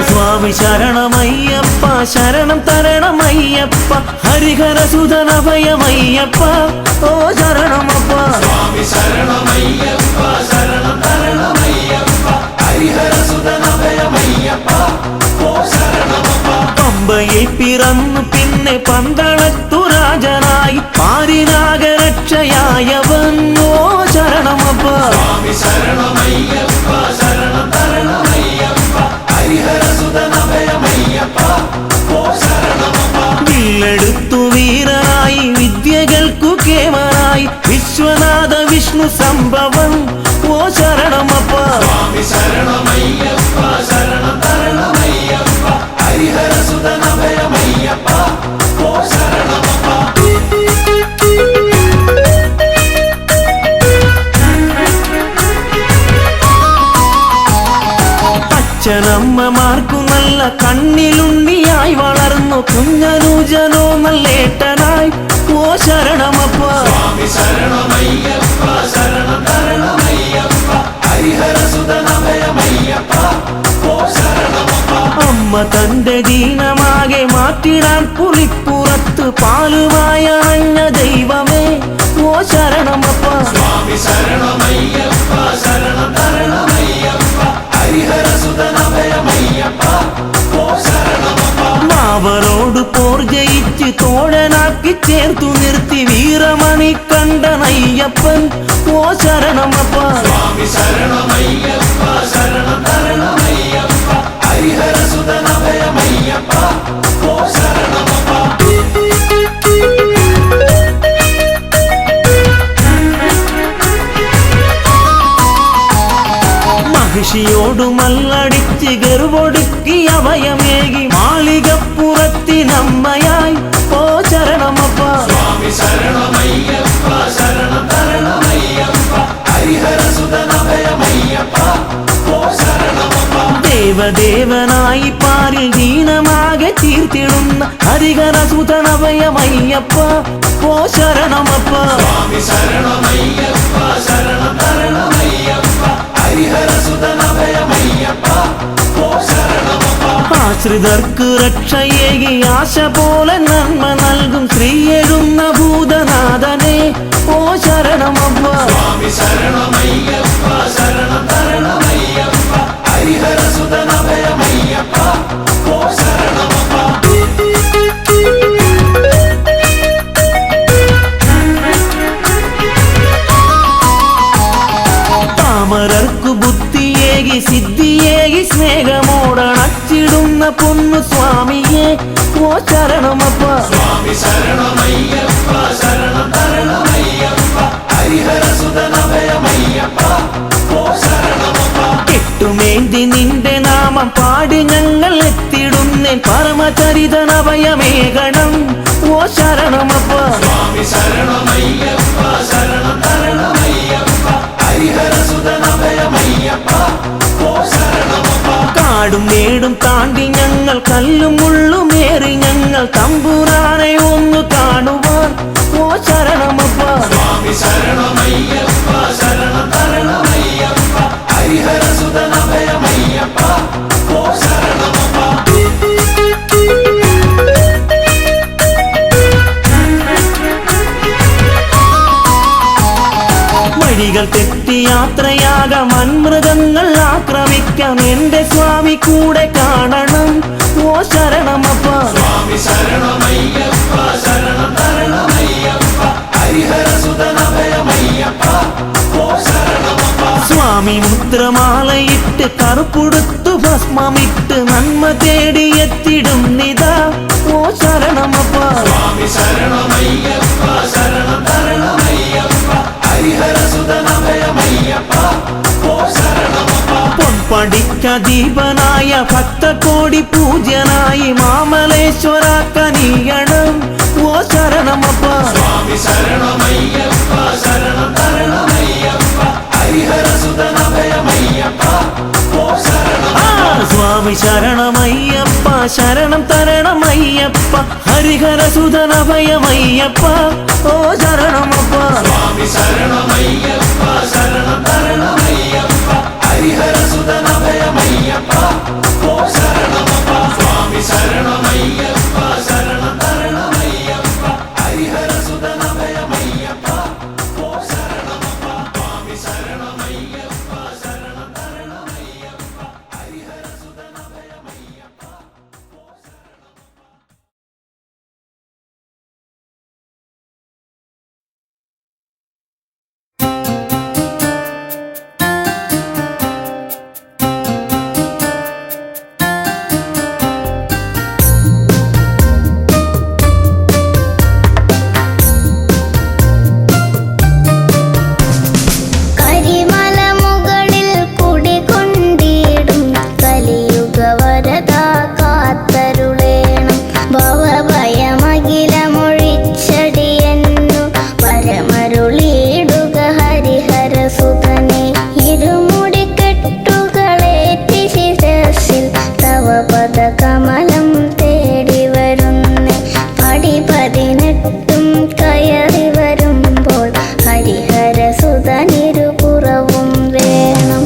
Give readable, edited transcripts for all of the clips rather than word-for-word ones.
സ്വാമി ശരണമയ്യപ്പ ശരണം തരണമയ്യപ്പ ഹരിഹരസുതനഭയമയ്യപ്പ ഓ ശരണമപ്പ സ്വാമി ശരണമയ്യപ്പ ശരണം തരണമയ്യപ്പ ഹരിഹരസുതനഭയമയ്യപ്പ ഓ ശരണമപ്പ പമ്പയിൽ പിറന്നു പിന്നെ പന്തളത്തു രാജനായി പാരിനാഗരക്ഷയായവൻ ഓ ശരണമപ്പ സ്വാമി ശരണമയ്യപ്പ ശരണം തരണമയ്യപ്പ ഹരിഹരസുതനഭയമയ്യപ്പ ഓ ശരണമപ്പ വില്ലെടുത്തു വീരനായി വിദ്യകൾക്കു കേമനായി വിശ്വനാഥ വിഷ്ണു സംഭവം ഓ ശരണമപ്പ സ്വാമി ശരണമയ്യപ്പ ശരണം തരണമയ്യപ്പ ഹരിഹരസുതനഭയമയ്യപ്പ ഓ ശരണമപ്പ അച്ഛനമ്മമാർക്കു നല്ല കണ്ണിലുണ്ണിയായി വളർന്നു കുഞ്ഞനൂജനോ നല്ലേട്ടനായി ഓ ശരണമപ്പ സ്വാമി ശരണമയ്യപ്പ ശരണം തരണമയ്യപ്പ ഹരിഹരസുതനഭയമയ്യപ്പ ഓ ശരണമപ്പ അമ്മ തന്റെ ദീനമാകെ മാറ്റിടാൻ പുലിപ്പുറത്ത് പാലുമായ അഞ്ഞ ദൈവമേ ഓ ശരണമപ്പ സ്വാമി ശരണമയ്യപ്പ ശരണം തരണമയ്യപ്പ ഹരിഹരസുതനഭയമയ്യപ്പ ഓ ശരണമപ്പ മാവരോട് പോർ ജയിച്ച് തോഴനാക്കി ചേർത്തു നിർത്തി വീരമണി കണ്ടനയ്യപ്പൻ ഓ ശരണമപ്പ സ്വാമി ശരണമയ്യപ്പ ശരണം തരണമയ്യപ്പ ഹരിഹരസുതനഭയമയ്യപ്പ ഓ ശരണമപ്പ മഹിഷിയോടു മല്ലടിച്ച് ഗർവൊടുക്കി അഭയമേകി മാളികപ്പുറത്തിനമ്മയായി ഓ ശരണമപ്പ സ്വാമി ശരണമയ്യപ്പ ശരണം തരണമയ്യപ്പ ഹരിഹരസുതനഭയമയ്യപ്പ ഓ ശരണമപ്പ ദേവദേവനായി പാരിൽ ദീനമാകെ തീർത്തിടുന്ന ഹരിഹരസുതനഭയമയ്യപ്പ ഓ ശരണമപ്പ സ്വാമി ശരണമയ്യപ്പ ശരണം തരണമയ്യപ്പ ഹരിഹരസുതനഭയമയ്യപ്പ ഓ ശരണമപ്പ ആശ്രിതർക്ക് രക്ഷയേകി ആശ പോലെ നന്മ നൽകും ശ്രീയെഴുന്ന ഭൂതനാഥനെ ഓ ശരണമപ്പ സ്വാമി ശരണമയ്യപ്പ ശരണം തരണമയ്യപ്പ ഹരിഹരസുതനഭയമയ്യപ്പ ഓ ശരണമപ്പ താമരർക്കു ബുദ്ധിയേകി സിദ്ധിയേകി സ്നേഹമോടണച്ചിടുന്ന പൊന്നു സ്വാമിയെ ഓ ശരണമപ്പ സ്വാമി ശരണമയ്യപ്പ ശരണം തരണമയ്യപ്പ ഹരിഹരസുതനഭയമയ്യപ്പ ഓ ശരണമപ്പ കെട്ടുമേന്തി നിന്റെ നാമം പാടി ഞങ്ങൾ എത്തിടുന്നേൻ പരമചരിതനഭയമേകണം ഓ ശരണമപ്പ സ്വാമി ശരണമയ്യപ്പ ശരണം തരണമയ്യപ്പ ഹരിഹരസുതനഭയമയ്യപ്പ ഓ ശരണമപ്പ കാടും മേടും താണ്ടി ഞങ്ങൾ കല്ലും മുള്ളുമേറി ഞങ്ങൾ തമ്പുരാനെ ഒന്ന് കാണുവാൻ ഓ ശരണമപ്പ സ്വാമി ശരണമയ്യപ്പ ശരണം തരണമയ്യപ്പ ഹരിഹരസുതനഭയമയ്യപ്പ ഓ ശരണമപ്പ വഴികൾ തെറ്റി യാത്രയാകാം വൻമൃഗങ്ങൾ ആക്രമിക്കാം എന്റെ സ്വാമി കൂടെ കാണണം ഓ ശരണമപ്പ സ്വാമി ശരണമയ്യപ്പ ശരണം തരണമയ്യപ്പ ഹരിഹരസുതനഭയമയ്യപ്പ ഓ ശരണമപ്പ സ്വാമി മുദ്രമാലയിട്ട് കറുപ്പുടുത്തു ഭസ്മമിട്ട് നന്മ തേടിയെത്തിടും നിതാ ഓ ശരണമപ്പ സ്വാമി ശരണമയ്യപ്പ ശരണം തരണമയ്യപ്പ ഹരിഹരസുതനഭയമയ്യപ്പ ഓ ശരണമപ്പ പൊൻപടിക്കദീപനായ ഭക്തകോടി പൂജ്യനായി മാമലേശ്വര കനിയണം ഓ ശരണമപ്പ സ്വാമി ശരണമയ്യപ്പ ശരണം തരണമയ്യപ്പ ഹരിഹരസുതനഭയമയ്യപ്പ ഓ ശരണമപ്പ സ്വാമി ശരണമയ്യപ്പ ശരണം തരണമയ്യപ്പ ഹരിഹരസുതനഭയമയ്യപ്പ ഓ ശരണമപ്പ സ്വാമി ശരണമയ്യപ്പ ശരണം തരണമയ്യപ്പ ഹരിഹരസുതനഭയമയ്യപ്പ ഓ ശരണമപ്പ സ്വാമി ശരണമയ്യപ്പ ശരണം തരണമയ്യപ്പ ഹരിഹരസുതനഭയമയ്യപ്പ ഓ ശരണമപ്പ സ്വാമി ശരണമയ്യപ്പ ശരണം തരണമയ്യപ്പ ഹരിഹരസുതനഭയമയ്യപ്പ ഓ ശരണമപ്പ. ഹരിഹരസുതനിരുപുറവും വേണം.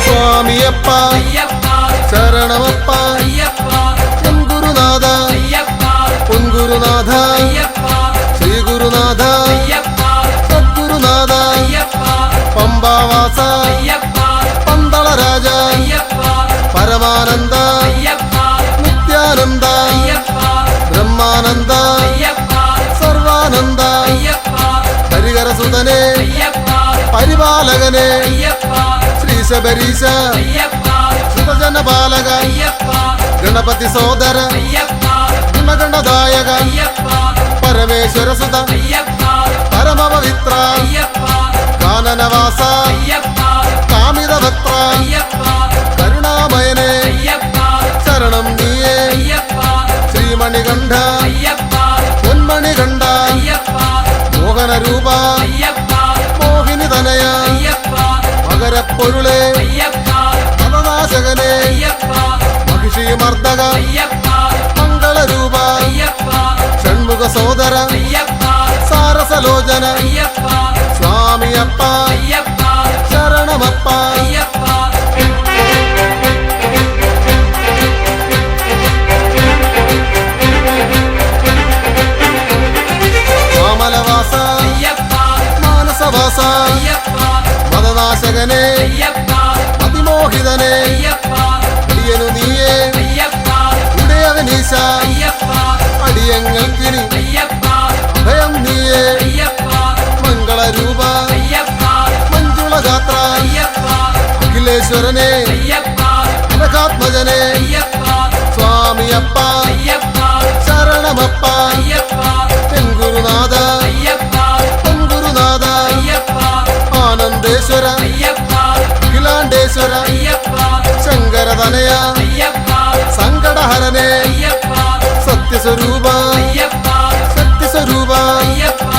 സ്വാമിയപ്പ ശരണമപ്പ പൊൻഗുരുനാഥ പൊൻഗുരുനാഥ ശ്രീ ഗുരുനാഥ സദ്ഗുരുനാഥ പമ്പാവാസ പന്തളരാജ പരമാനന്ദ നിത്യാനന്ദ ബ്രഹ്മാനന്ദ സർവാനന്ദ ഹരിഹരസുതനെ പരിപാലകനെ ശ്രീശബരീശ സുതജനപാലക ഗണപതി സോദര ഗുണഗണദായക പരമേശ്വര സുത പരമപവിത്ര കാനനവാസ കാമിതഭക്ത കരുണാമയനെ ശരണം നീയേ ശ്രീമണികണ്ഠ പൊന്മണികണ്ഠ മോഹനരൂപ മോഹിനി തനയ മകരപ്പൊരുളെ മതനാശകനെ മഹിഷീമർദ്ദക മംഗളരൂപ ഷൺമുഖ സോദര സാരസലോചന സ്വാമിയപ്പ ശരണമപ്പ ഞങ്ങൾക്കിനി അയ്യപ്പ അഭയം നീയേ അയ്യപ്പ മംഗളരൂപ അയ്യപ്പ മഞ്ജുള ഗാത്ര അയ്യപ്പ അഖിലേശ്വരനെ അയ്യപ്പ അനഘാത്മജനെ അയ്യപ്പ സ്വാമിയപ്പ അയ്യപ്പ ശരണമപ്പ അയ്യപ്പ തെൻഗുരുനാഥ അയ്യപ്പ പൊൻഗുരുനാഥ അയ്യപ്പ ആനന്ദേശ്വര അയ്യപ്പ അഖിലാണ്ടേശ്വര അയ്യപ്പ ശങ്കരതനയ അയ്യപ്പ സങ്കടഹരനെ അയ്യപ്പ സത്യസ്വരൂപ അയ്യപ്പ ശക്തിസ്വരൂപ അയ്യപ്പ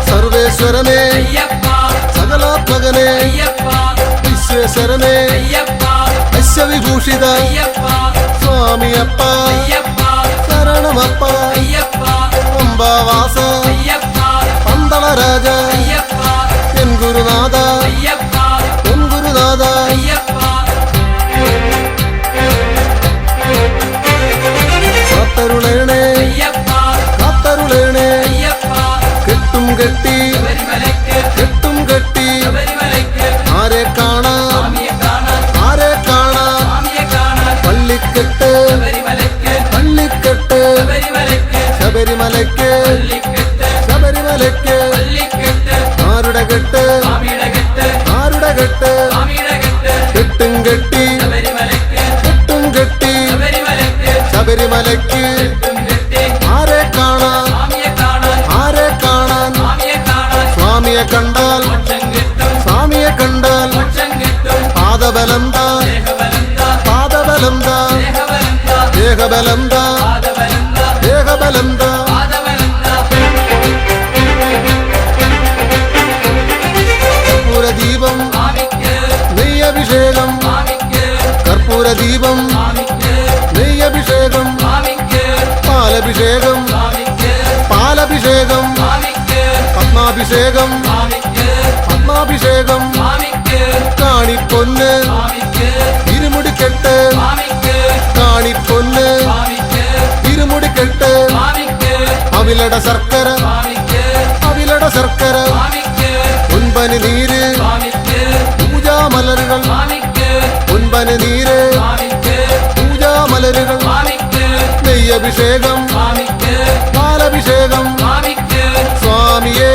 സർവേശ്വരനെ അയ്യപ്പ സകലാത്മകനെ അയ്യപ്പ വിശ്വേശ്വരനെ അയ്യപ്പ അശ്വവിഭൂഷിത അയ്യപ്പ സ്വാമിയപ്പ അയ്യപ്പ ശരണമപ്പ അയ്യപ്പ അംബാവാസ അയ്യപ്പ പന്തളരാജ അയ്യപ്പ എൻ ഗുരുനാഥ അയ്യപ്പ എൻ ഗുരുനാഥ അയ്യപ്പ കാത്തരുളേണേ അയ്യപ്പ കാത്തരുളേണേ അയ്യപ്പ കെട്ടും കെട്ടി ശബരിമലയ്ക്ക് കെട്ടും കെട്ടി ശബരിമലയ്ക്ക് ആരെ കാണാം സ്വാമിയെ കാണാൻ ആരെ കാണാം സ്വാമിയെ കാണാൻ പള്ളിക്കെട്ട് ശബരിമലയ്ക്ക് പള്ളിക്കെട്ട് ശബരിമലയ്ക്ക് ശബരിമലയ്ക്ക് പള്ളിക്കെട്ട് ശബരിമലയ്ക്ക് പള്ളിക്കെട്ട് ആരുടെ കെട്ട് സ്വാമിയുടെ കെട്ട് ആരുടെ കെട്ട് സ്വാമിയുടെ കെട്ട് കെട്ടും കെട്ടി ശബരിമലയ്ക്ക് കെട്ടും കെട്ടി ശബരിമലയ്ക്ക് ശബരിമലയ്ക്ക് കെട്ടും കെട്ടി ആരെ കാണാൻ സ്വാമിയെ കാണാൻ ആരെ കാണാൻ സ്വാമിയെ കാണാൻ സ്വാമിയെ കണ്ടാൽ മോക്ഷം കിട്ടും സ്വാമിയെ കണ്ടാൽ മോക്ഷം കിട്ടും പാദബലം താ ദേഹബലം താ പാദബലം താ ദേഹബലം താ ദേഹബലം താ പാദബലം താ ദേഹബലം താ പാദബലം താ കർപ്പൂരദീപം സ്വാമിക്ക് നെയ്യഭിഷേകം സ്വാമിക്ക് കർപ്പൂരദീപം സ്വാമിക്ക് നെയ്യഭിഷേകം സ്വാമിക്ക് പാലഭിഷേകം സ്വാമിക്ക് പാലഭിഷേകം സ്വാമിക്ക് പത്മാഭിഷേകം സ്വാമിക്ക് പത്മാഭിഷേകം സ്വാമിക്ക് കാണിപ്പൊന്ന് സ്വാമിക്ക് ഇരുമുടിക്കെട്ട് സ്വാമിക്ക് കാണിപ്പൊന്ന് സ്വാമിക്ക് ഇരുമുടിക്കെട്ട് സ്വാമിക്ക് അവിലട ശർക്കര സ്വാമിക്ക് അവിലട ശർക്കര സ്വാമിക്ക് പൊൻപനി നീര് സ്വാമിക്ക് പൂജാമലരുകൾ സ്വാമിക്ക് പൊൻപനി നീര് സ്വാമിക്ക് പൂജാമലരുകൾ സ്വാമിക്ക് നെയ്യഭിഷേകം സ്വാമിക്ക് പാലഭിഷേകം സ്വാമിക്ക് സ്വാമിയേ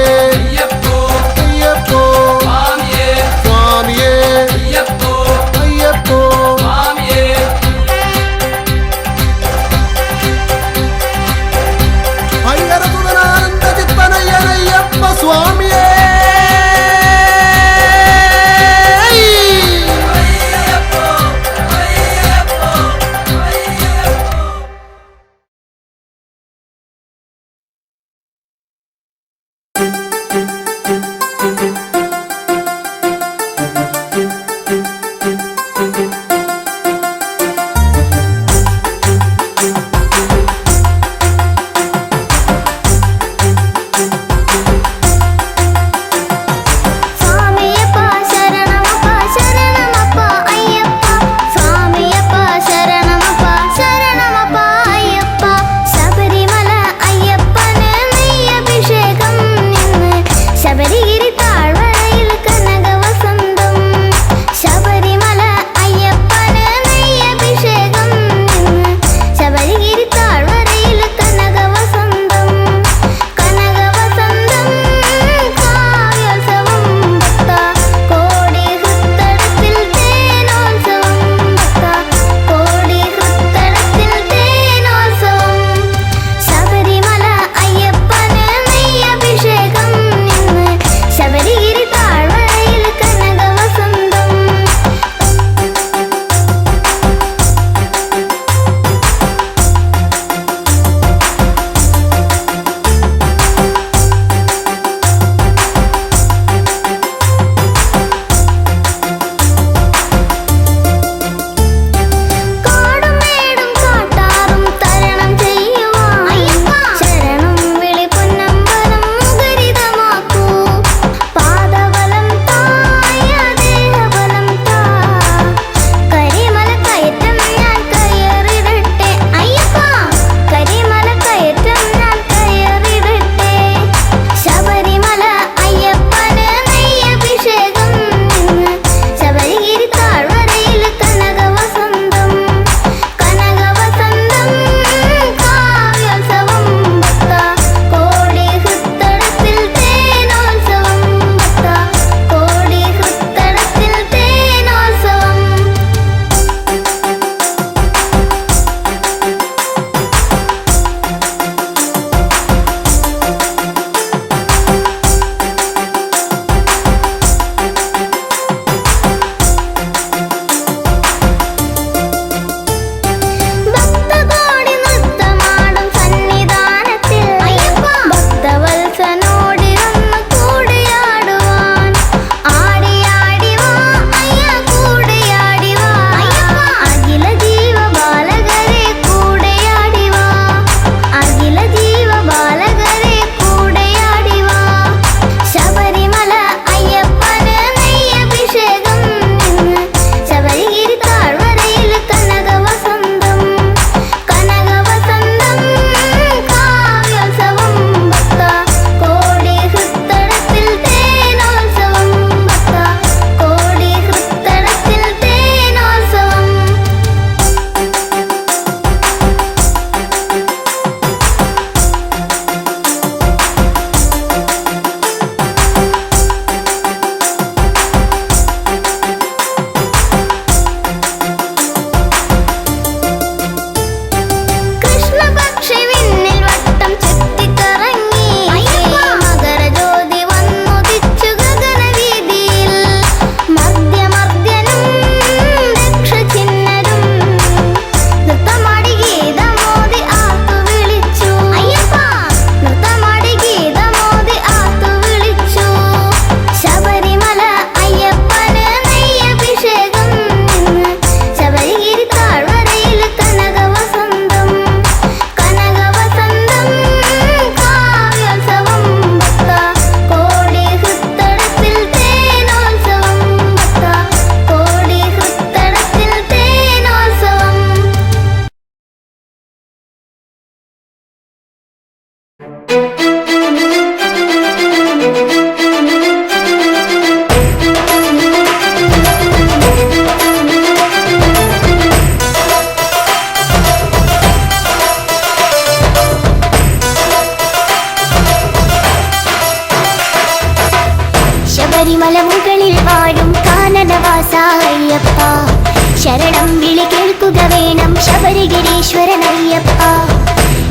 ശബരിഗിരീശ്വരനയ്യപ്പ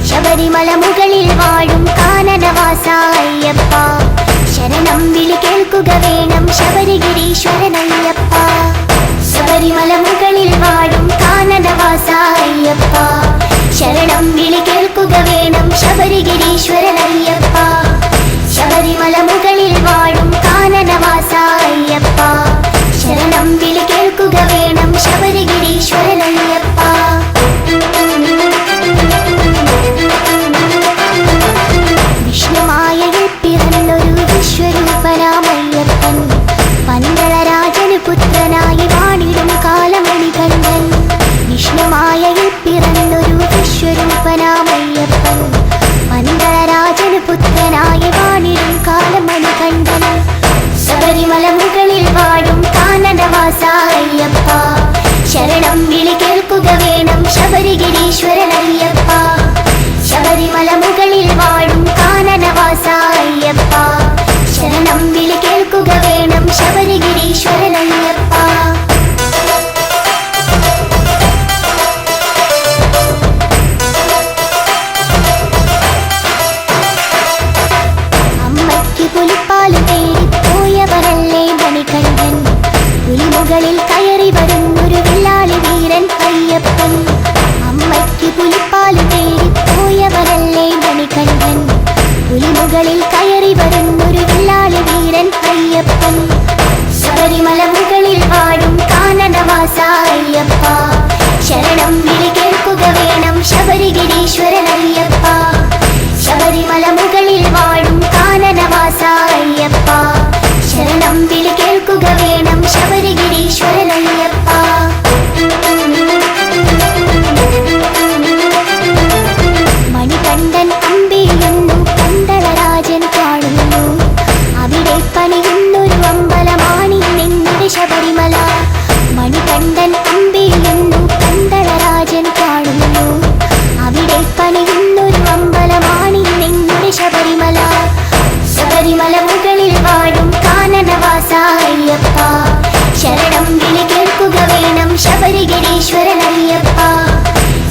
ശബരിമല മുകളിൽ വാഴും കാനനവാസ അയ്യപ്പ ശരണം വിളി കേൾക്കുക വേണം ശബരിഗിരീശ്വരനയ്യപ്പ ശബരിമല മുകളിൽ വാഴും കാനനവാസ അയ്യപ്പ ശരണം വിളി കേൾക്കുക വേണം ശബരിഗിരീശ്വരനയ്യപ്പ ശബരിമല മുകളിൽ വാഴും കാനനവാസ അയ്യപ്പ ശരണം വിളി കേൾക്കുക വേണം ശബരിഗിരീശ്വരനയ്യപ്പ വിഷ്ണുമായയിൽ പിറന്നൊരു വിശ്വരൂപനാമയ്യപ്പൻ പന്തളരാജനു പുത്രനായി വാണിടും കാലമണികണ്ഠൻ വിഷ്ണുമായയിൽ പിറന്നൊരു വിശ്വരൂപനാമയ്യപ്പൻ പന്തളരാജനു പുത്രനായി വാണിടും കാലമണികണ്ഠൻ ശബരിമല മുകളിൽ വാഴും കാനനവാസ അയ്യപ്പ ശരണം വിളി കേൾക്കുക വേണം ശബരിഗിരീശ്വരനയ്യപ്പ ശബരിമല മുകളിൽ വാഴും കാനനവാസ അയ്യപ്പ ശരണം വിളി കേൾക്കുക വേണം ശബരിഗിരീശ്വരനയ്യപ്പ അമ്മയ്ക്ക് പുലിപ്പാല് തേടി പോയവരല്ലേ മണികണ്ഠൻ പുലിമുകളിൽ കയറി വരുന്നൊരു വില്ലാളി വീരൻ അയ്യപ്പൻ അമ്മയ്ക്ക് പുലിപ്പാല് തേടി പോയവരല്ലേ മണികണ്ഠൻ പുലിമുകളിൽ കയറി വരുന്നൊരു വില്ലാളി വീരൻ അയ്യപ്പൻ ശബരിമല മുകളിൽ വാഴും കാനനവാസ അയ്യപ്പ ശരണം വിളി കേൾക്കുക വേണം ശബരിഗിരീശ്വരനയ്യപ്പ ശബരിമല മുകളിൽ വാഴും കാനനവാസ അയ്യപ്പ ശരണം വിളി കേൾക്കുക വേണം ശബരിഗിരീശ്വരനയ്യപ്പ മണികണ്ഠൻ അമ്പിയുന്നു പന്തളരാജൻ കാണുന്നു അവിടെ പണിയുന്നൊരു അമ്പലമാണി നിങ്ങളുടെ ശബരിമല മണികണ്ഠൻ അമ്പിയുന്നു പന്തളരാജൻ കാണുന്നു അവിടെ പണിയുന്നൊരു അമ്പലമാണി നിങ്ങളുടെ ശബരിമല ശബരിമല മുകളിൽ വാഴും കാനനവാസ അയ്യപ്പ ശരണം വിളി കേൾക്കുക വേണം ശബരിഗിരീശ്വരനയ്യപ്പ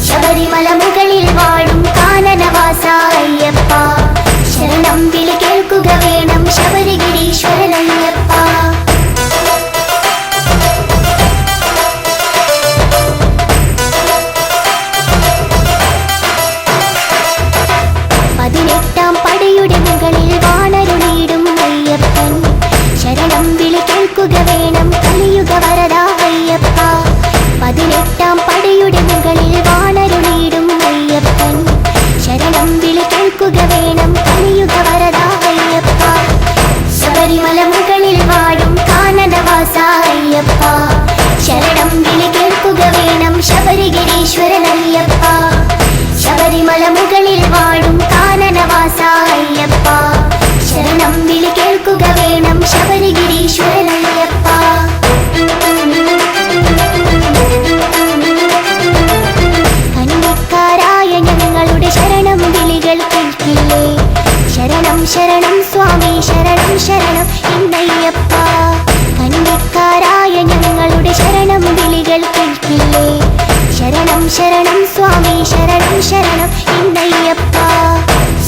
ശബരിമല മുകളിൽ വാഴും കാനനവാസ അയ്യപ്പ ശരണം വിളി കേൾക്കുക വേണം ശബരിഗിരീശ്വരനയ്യപ്പ പതിനെട്ടാം പടയുടെ മുകളിൽ വാണരുളിയിടും അയ്യപ്പൻ ശരണം വിളി കേൾക്കുക വേണം കലിയുഗ വരദ അയ്യപ്പ പതിനെട്ടാം പടയുടെ മുകളിൽ വാണരുളിയിടും അയ്യപ്പൻ ശരണം വിളി കേൾക്കുക വേണം കലിയുഗ വരദ അയ്യപ്പ ശബരിമല മുകളിൽ വാഴും കാനനവാസ അയ്യപ്പ ശരണം വിളി കേൾക്കുക വേണം ശബരിഗിരീശ്വരനയ്യപ്പ ശബരിമല മുകളിൽ വാഴും കാനനവാസ അയ്യപ്പ ശരണം വിളി കേൾക്കുക വേണം ശബരിഗിരീശ്വരനയ്യപ്പ കന്നിക്കാരായ ഞങ്ങളുടെ ശരണം വിളികൾ കേൾക്കില്ലേ ശരണം ശരണം സ്വാമി ശരണം ശരണം എന്നയ്യപ്പ കന്നിക്കാരായ ഞങ്ങളുടെ ശരണം വിളികൾ കേൾക്കില്ലേ ശരണം ശരണം സ്വാമി ശരണം ശരണം എന്നയ്യപ്പ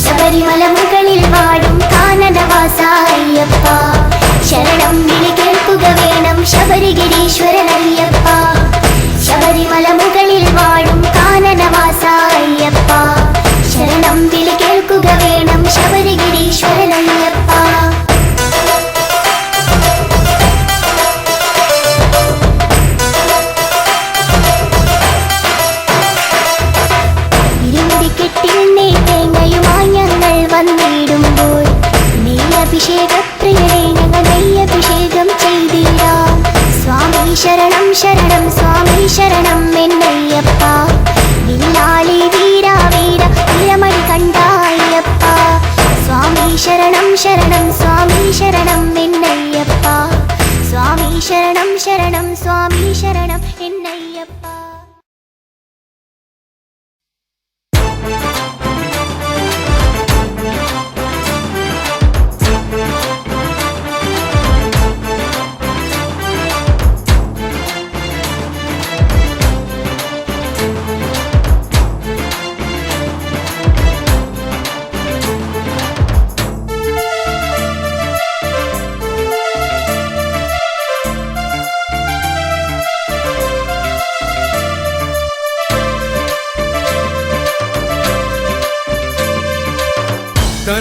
ശബരിമല മുകളിൽ വാഴും കാനനവാസ അയ്യപ്പ ശരണം വിളി കേൾക്കുക വേണം ശബരിഗിരീശ്വരനയ്യപ്പ ശബരിമല മുകളിൽ വാഴും കാനനവാസ അയ്യപ്പ ശരണം വിളി കേൾക്കുക വേണം ശബരിഗിരീശ്വരനയ്യപ്പ വന്നിടുമ്പോൾ നെയ്യഭിഷേകപ്രിയരെ ഞങ്ങൾ നെയ്യഭിഷേകം ചെയ്തിടാം സ്വാമി ശരണം ശരണം സ്വാമി ശരണം എന്നയ്യപ്പ വില്ലാളി വീര വീര വീരമണി കണ്ട അയ്യപ്പ സ്വാമി ശരണം ശരണം സ്വാമി ശരണം എന്നയ്യപ്പ സ്വാമി ശരണം ശരണം സ്വാമി ശരണം എന്നയ്യപ്പ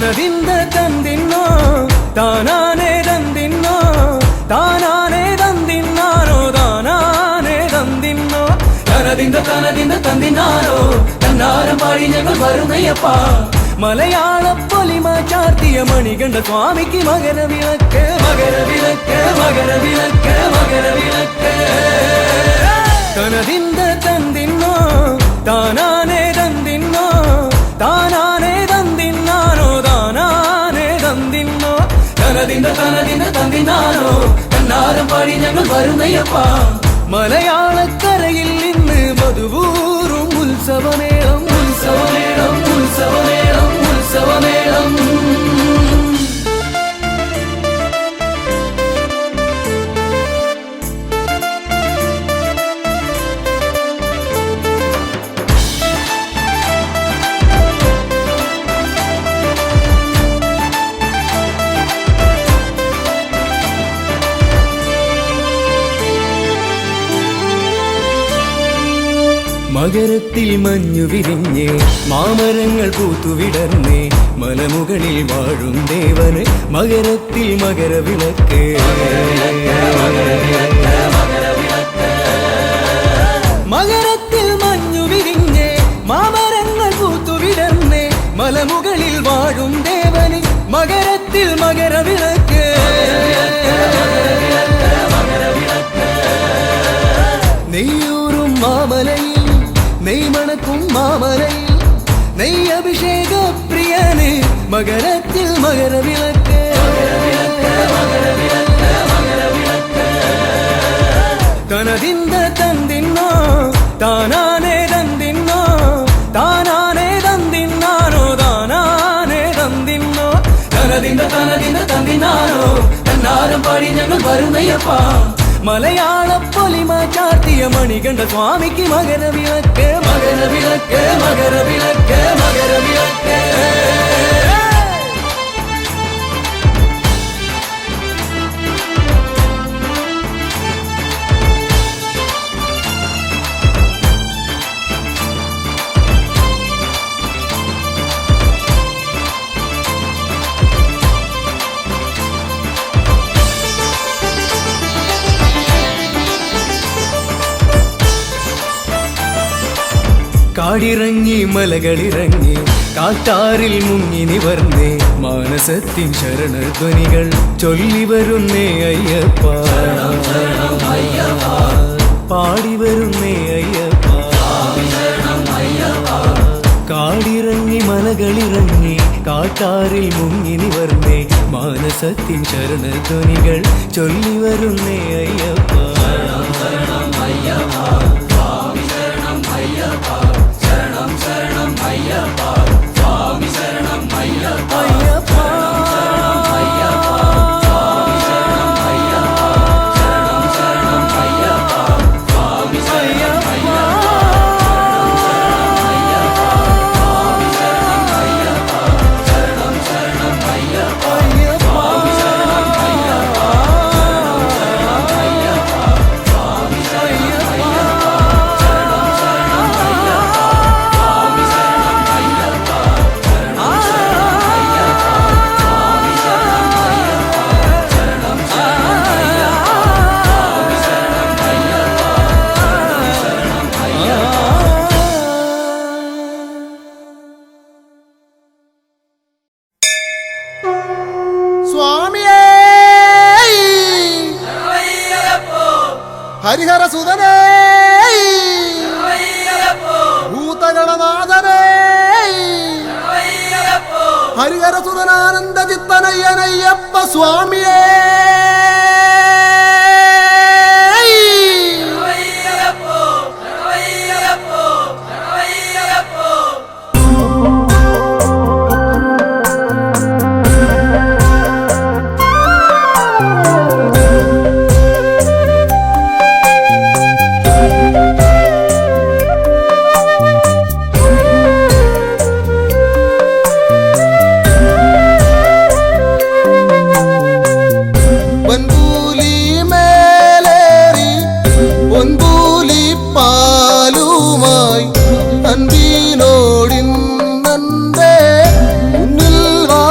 തനതിന്ത തന്തിന്നോ താനാനേ തന്തിന്നോ താനാനേ തന്തിന്നാനോ താനാനേ തന്തിന്നോ തനതിന്ത തന്തിന്നാനോ തന്നാരം പാടി ഞങ്ങൾ വരുന്നയ്യപ്പ മലയാള പൊലിമ ചാർത്തിയ മണികണ്ഠ സ്വാമിക്ക് മകരവിളക്ക് മകരവിളക്ക് മകരവിളക്ക് മകരവിളക്ക് തനതിന്ത തന്തിന്നോ താനാനേ തന്തിന്നോ താനാനേ തന്തിന്നാനോ താനാനേ തന്തിന്നോ തനതിന്ത തന്തിന്നാനോ തന്നാരം പാടി ഞങ്ങൾ വരുന്നയ്യപ്പ മലയാളക്കരയിൽ ഇന്ന് മധുവൂറും ഉത്സവമേളം ഉത്സവമേളം ഉത്സവമേളം ഉത്സവമേളം മകരത്തിൽ മഞ്ഞു വിരിഞ്ഞ് മാമരങ്ങൾ പൂത്തുവിടർന്നേ മലമുകളിൽ വാഴും ദേവന് മകരത്തിൽ മകരവിളക്ക് മകരത്തിൽ മഞ്ഞു വിരിഞ്ഞ് മാമരങ്ങൾ പൂത്തുവിടർന്നേ മലമുകളിൽ വാഴും ദേവന് മകരത്തിൽ മകരവിളക്ക് നെയ്യൂറും മാമലയിൽ നെയ്മണക്കും മാമലയിൽ നെയ്യ് അഭിഷേക പ്രിയന് മകരത്തിൽ മകരവിളക്ക് തനതിന്ത തന്തിന്നോ താനാനേ തന്തിന്നോ താനാനേ തന്തിന്നാനോ താനാനേ തന്തിന്നോ തനതിന്ത തന്തിന്നാനോ തന്നാരം പാടി ഞങ്ങൾ വരുന്നയ്യപ്പ മലയാള പൊലിമ ചാർത്തിയ മണികണ്ഠ സ്വാമിക്ക് മകരവിളക്ക് മകരവിളക്ക് മകരവിളക്ക് മകരവിളക്ക് കാടിറങ്ങി മലകളിറങ്ങി കാട്ടാറിൽ മുങ്ങി നിവർന്നേ മാനസത്തിൻ ശരണധ്വനികൾ ചൊല്ലി വരുന്നേ അയ്യപ്പ പാടി വരുന്നേ അയ്യപ്പ കാടിറങ്ങി മലകളിറങ്ങി കാട്ടാറിൽ മുങ്ങി നിവർന്നേ മാനസത്തിൻ ശരണധ്വനികൾ ചൊല്ലി വരുന്നേ അയ്യപ്പ ശരണം ശരണം അയ്യപ്പ സ്വാമി ശരണം അയ്യപ്പ അയ്യപ്പ ശരണം അയ്യപ്പ ശരണം ശരണം അയ്യപ്പ സ്വാമി ശരണം അയ്യപ്പ ശരണം അയ്യപ്പ ശരണം ശരണം അയ്യപ്പ സ്വാമി ശരണം അയ്യപ്പ ശരണം അയ്യപ്പ സ്വാമി ശരണം സ്വാമിയേ ഹരിഹര സുതനേ ഭൂതഗണനാഥനേ ഹരിഹര സുതനാനന്ദ ചിത്തനയ്യനയ്യപ്പ സ്വാമിയേ അൻപിനോടിന്നന്റെ മുന്നിൽ വാ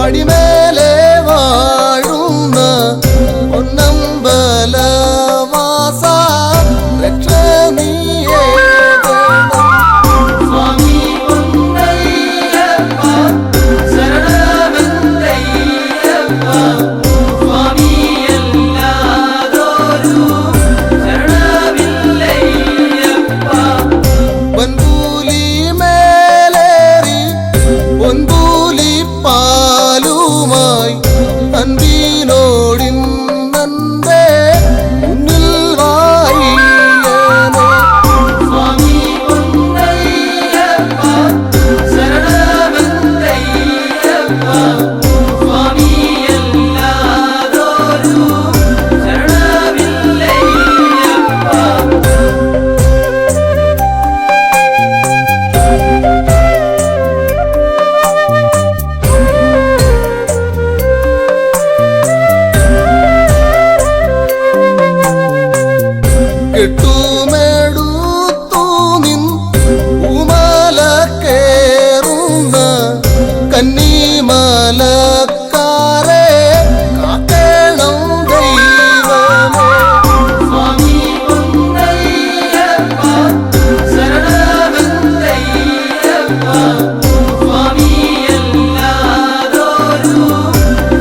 പടിമേലെ വാഴുന്ന പൊന്നമ്പലവാസ രക്ഷ നീയേകണം. സ്വാമി പൊന്നയ്യപ്പ ശരണമെന്തയ്യപ്പ സ്വാമിയല്ലാതൊരു ശരണമില്ലയ്യപ്പ. പൊൻപൂലി മേലേറി പൊൻപൂലി പാലുമായി അൻപിനോടിന്നന്റെ മുന്നിൽ വായിയനെ. സ്വാമി പൊന്നയ്യപ്പ ശരണമെന്തയ്യപ്പ സ്വാമിയല്ലാതൊരു ശരണമില്ലയ്യപ്പ. കെട്ടുമെടുത്തു നിൻ ഉമല കേറുന്ന കന്നിമലക്കാരെ കാക്കണം ദൈവമേ. സ്വാമി പൊന്നയ്യപ്പ ശരണമെന്തയ്യപ്പ സ്വാമിയല്ലാതൊരു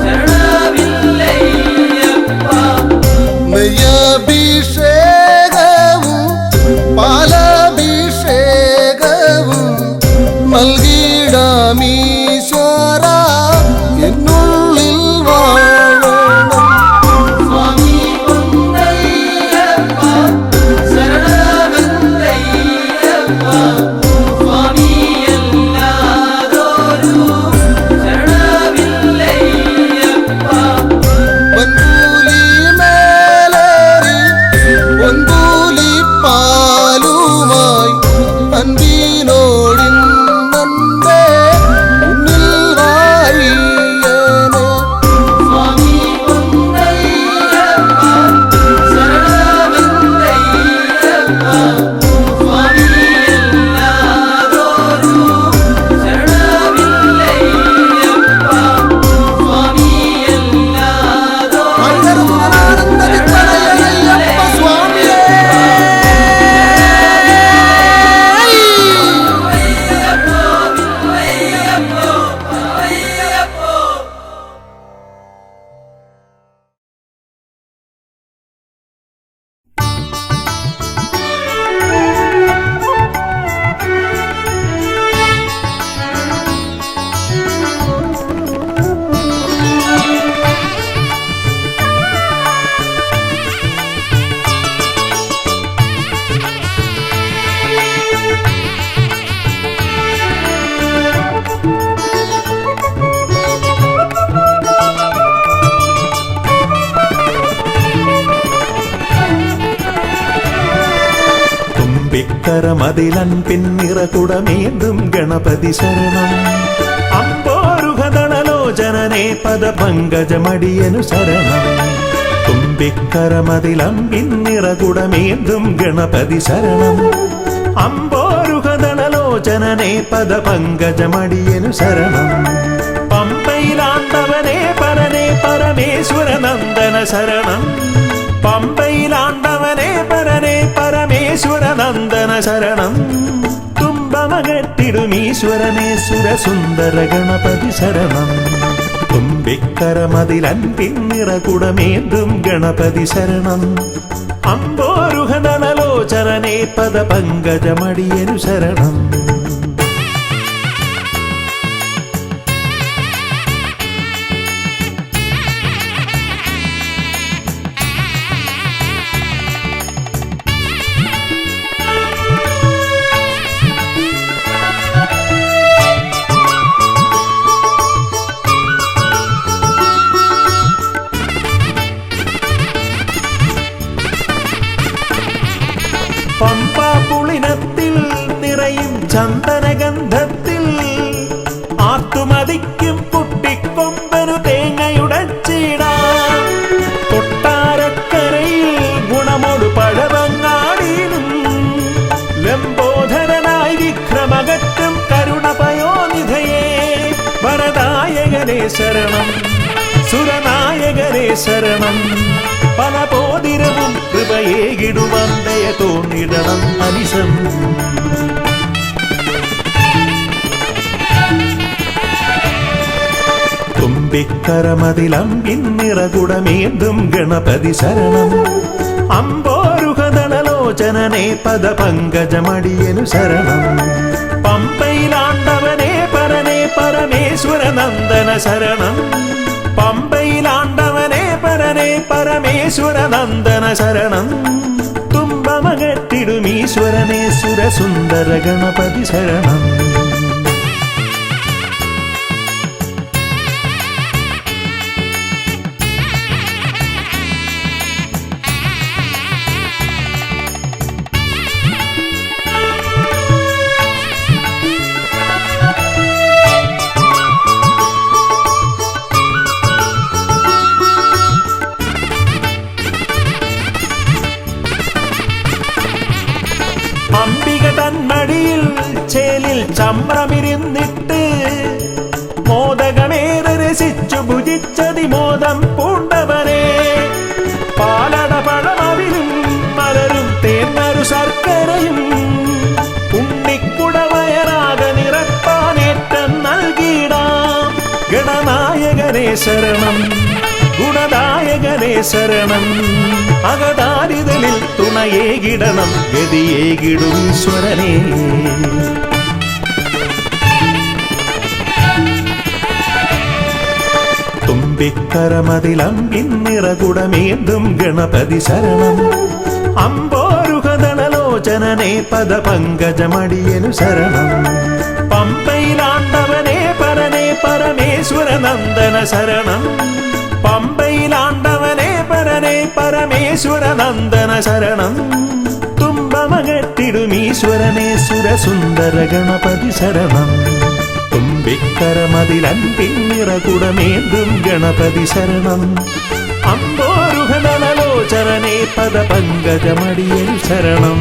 ശരണമില്ലയ്യപ്പ. നെയ്യഭിഷേകവും പാലഭിഷേകവും നൽകിടാമീശ്വര എന്നുള്ളിൽ വാഴണം. സ്വാമി പൊന്നയ്യപ്പ ശരണമെന്തയ്യപ്പ സ്വാമിയല്ലാതൊരു ശരണമില്ലയ്യപ്പ. പൊൻപൂലി മേലേറി പൊൻപൂലി പാലുമായി അൻപിനോടിന്നന്റെ മുന്നിൽ വായിയനെ. സ്വാമി പൊന്നയ്യപ്പ ശരണമെന്തയ്യപ്പ സ്വാമിയല്ലാതൊരു ശരണമില്ലയ്യപ്പ. സ്വാമിയല്ലാതൊരു ഹരിഹരസുതനാനന്ദ ചിത്തനയ്യനയ്യപ്പ സ്വാമിയേ. തുമ്പിക്കരമതിലൻ പിന്നിറകുടമേന്തും ഗണപതി ശരണം. അമ്പോരുഹദളലോചനനെ പദപങ്കജമടിയനു ശരണം. തുമ്പിക്കരമതിലം പിന്നിറകുടമേന്തും ഗണപതി ശരണം. അമ്പോരുഹദളലോചനനെ പദപങ്കജമടിയനു ശരണം. പമ്പയിലാണ്ടവനെ പരനെ പരമേശ്വര നന്ദന ശരണം. പമ്പയിലാണ്ടവനെ പരനെ പരമേശ്വര നന്ദന ശരണം. തുമ്പമകട്ടിടുമീശ്വരനെ സുരസുന്ദര ഗണപതി ശരണം. തുമ്പിക്കരമതിലൻ പിന്നിറകുടമേന്തും ഗണപതി ശരണം. അമ്പോരുഹദളലോചനനെ പദപങ്കജമടിയനു ശരണം. പമ്പാപുളിനത്തിൽ നിറയും ചന്ദനഗന്ധത്തിൽ ആർത്തുമതിക്കും കുട്ടിക്കൊമ്പനു തേങ്ങയുടച്ചിടാം. കൊട്ടാരക്കരയിൽ ഗുണമൊടു പഴവങ്ങാടിയിലും ലംബോധരനായി വിക്രമകറ്റും കരുണപയോനിധയെ വരദായകൻ സുരനായകനെ ശരണം സുരനായകനെ ശരണം പല പോതിരവും കൃപയേകിടുവാൻ ദയ തോന്നിടണം അനിശം തുമ്പിക്കരമതിലമ്പിന്നിറകുടമേന്തും ഗണപതി ശരണം അമ്പോരുഹദളലോചനനെ പദപങ്കജമടിയനു ശരണം പമ്പയിലാണ്ടവനെ പരനെ പരമേശ്വര നന്ദന ശരണം പമ്പയിലാണ്ടവനെ പരനെ പരമേശ്വര നന്ദന ശരണം തുമ്പമകറ്റിടുമീശ്വരനെ സുരസുന്ദര ഗണപതി ശരണം അംബിക തന്മടിയിൽ ചേലിൽ ചമ്രമിരുന്നിട്ട് മോദകമേറെ രസിച്ചു ഭുജിച്ചതിമോദം പൂണ്ടവനെ പാലട പഴമവിലും മലരും തേന്മരു ശർക്കരയും ഉണ്ണിക്കുടവയറാക നിറപ്പാനേറ്റം നൽകിയിടാം ഗണനായകനെ ശരണം ഗുണദായകനെ ശരണം അകതാരിതലിൽ തുണയേകിടണം ഗതിയേകിടും ഈശ്വരനെ തുമ്പിക്കരമതിലമ്പിന്നിറകുടമേന്തും ഗണപതി ശരണം അമ്പോരുഹദളലോചനനെ പദപങ്കജമടിയനു ശരണം പമ്പയിലാണ്ടവനെ പരനെ പരമേശ്വര നന്ദന ശരണം പമ്പയിലാണ്ടവനെ പരനെ പരമേശ്വര നന്ദന ശരണം തുമ്പമകറ്റിടുമീശ്വരനെ സുരസുന്ദര ഗണപതി ശരണം തുമ്പിക്കരമതിലൻപിന്നിറകുടമേന്തും ഗണപതി ശരണം അമ്പോരുഹദളലോചനനെ പദപങ്കജമടിയൻ ശരണം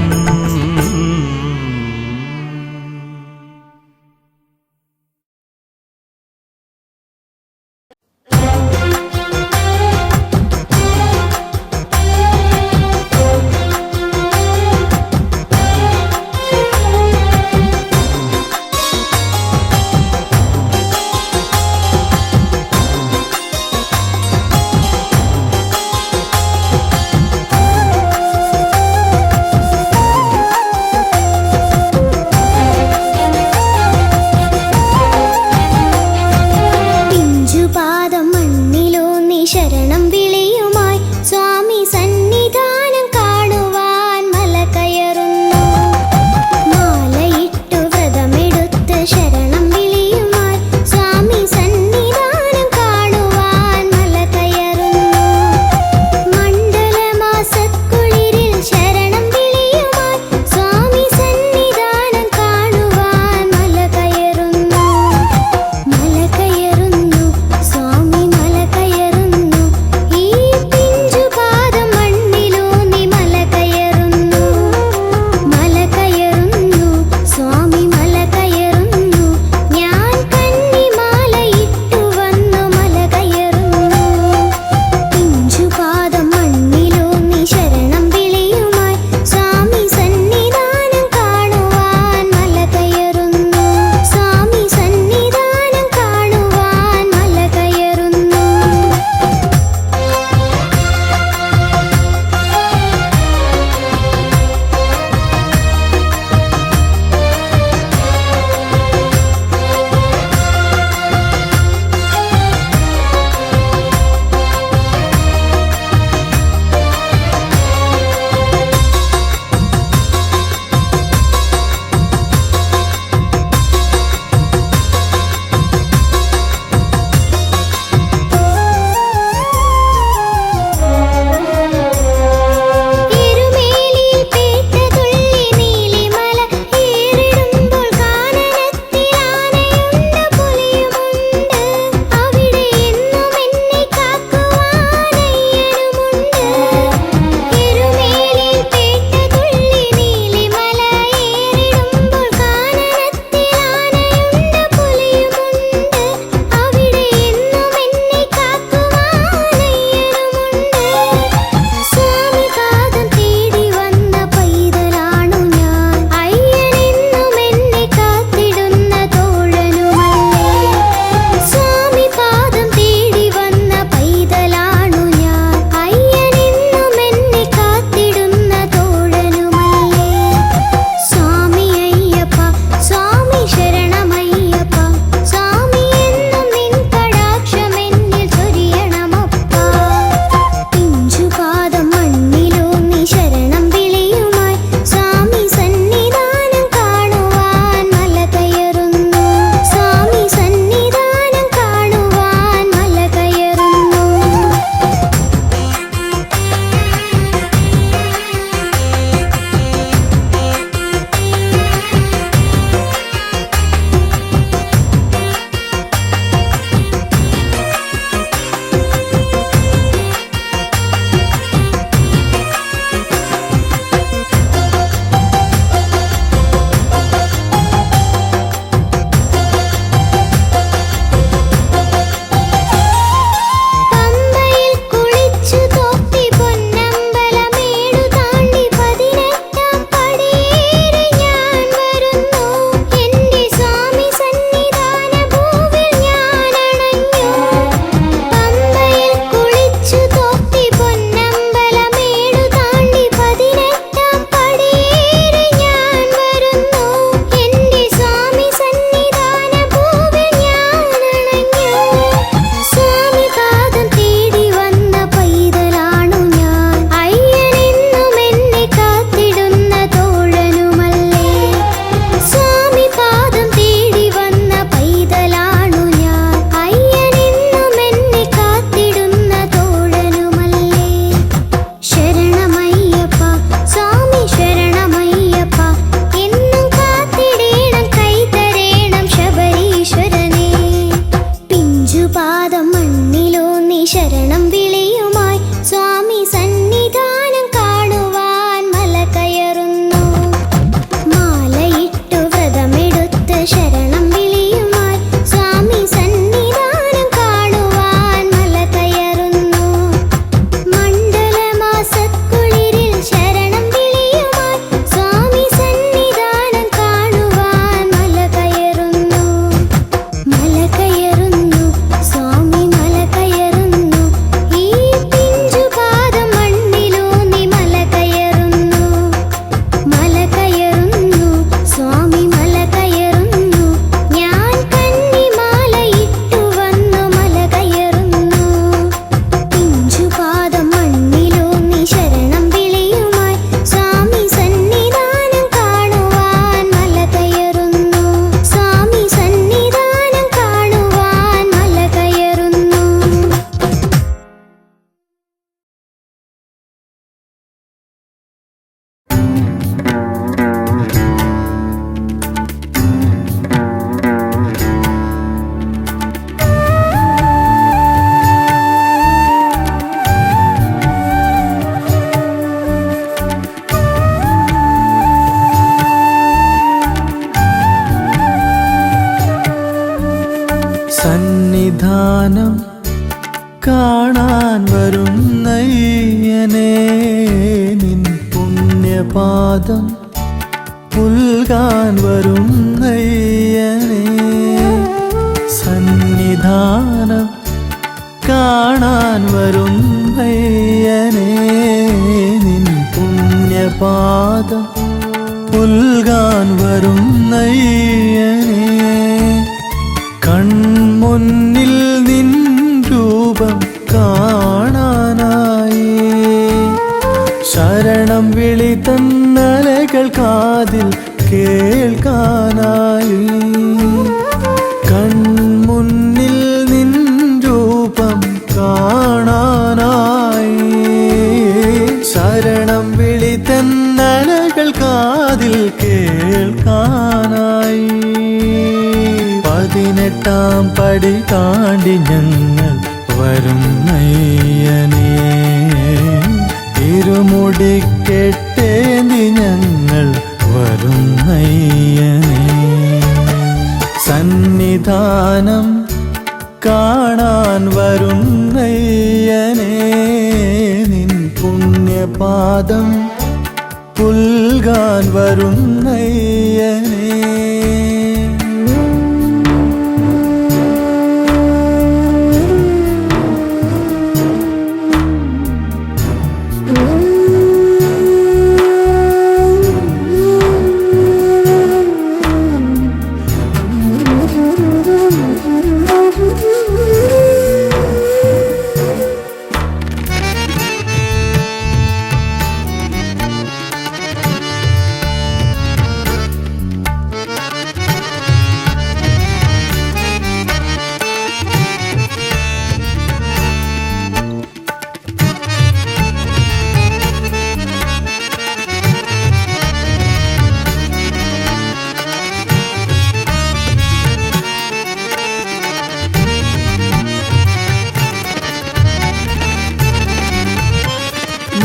സന്നിധാനം കാണാൻ വരുന്നയ്യനേ നിൻ പുണ്യപാദം പുൽകാൻ വരുന്നയ്യനേ സന്നിധാനം കാണാൻ വരുന്നയ്യനേ നിൻ പുണ്യപാദം പുൽകാൻ വരുന്നയ്യനേ കൺമുന്നിൽ നിൻ രൂപം കാണാനായി ശരണം വിളി തന്നലകൾ കാതിൽ കേൾക്കാനായി കൺമുന്നിൽ നിൻ രൂപം കാണാനായി ശരണം വിളി തന്നലകൾ കാതിൽ കേൾക്കാനായി 18-ാം പടി താണ്ടി ഞങ്ങൾ വരുന്നയ്യനേ ഇരുമുടിക്കെട്ടേന്തി ഞങ്ങൾ വരുന്നയ്യനേ സന്നിധാനം കാണാൻ വരുന്നയ്യനേ നിൻ പുണ്യപാദം പുൽകാൻ വരുന്നയ്യനേ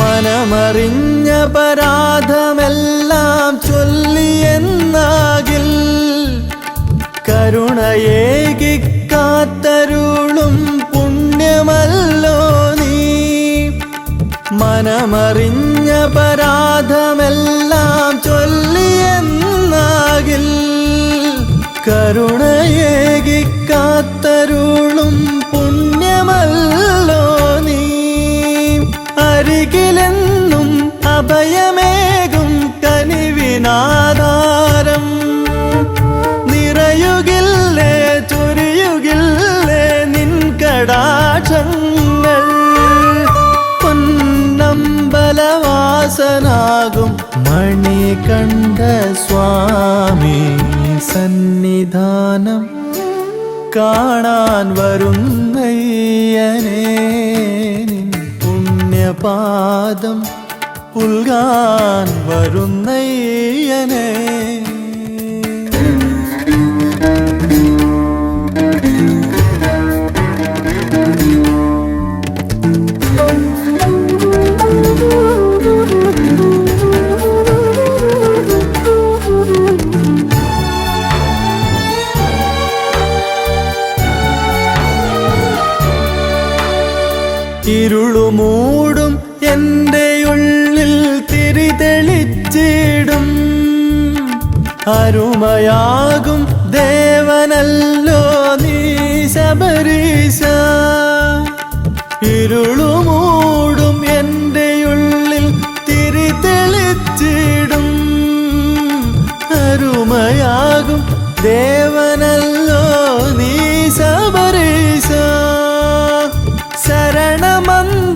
മനമറിഞ്ഞ പരാധമെല്ലാം ചൊല്ലിയെന്നാകിൽ കരുണയേകി കാത്തരുളും പുണ്യമല്ലോ നീ മനമറിഞ്ഞ പരാധമെല്ലാം ചൊല്ലിയെന്നാകിൽ കരുണയേകി കാത്തരുളും പുണ്യമല്ലോ നീ അരികിലെന്നും അഭയമേകും കനിവിനാധാരം നിറയുകില്ലേ ചൊരിയുകില്ലേ നിൻ കടാക്ഷങ്ങൾ പൊന്നമ്പലവാസനാകും മണികണ്ഠ സ്വാമി സന്നിധാനം കാണാൻ വരുന്നയ്യനേ പാദം പുൽകാൻ വരുന്നയ്യനേ ഇരുളുമൂടും എൻ്റെ ഉള്ളിൽ തിരിതെളിച്ചിടും അരുമയാകും ദേവനല്ലോ നീ ശബരീശ ഇരുളുമൂടും എൻ്റെ ഉള്ളിൽ തിരിതെളിച്ചിടും അരുമയാകും ദേവനല്ലോ നീ ശബരീശ ശരണമന്ത്രധ്വനി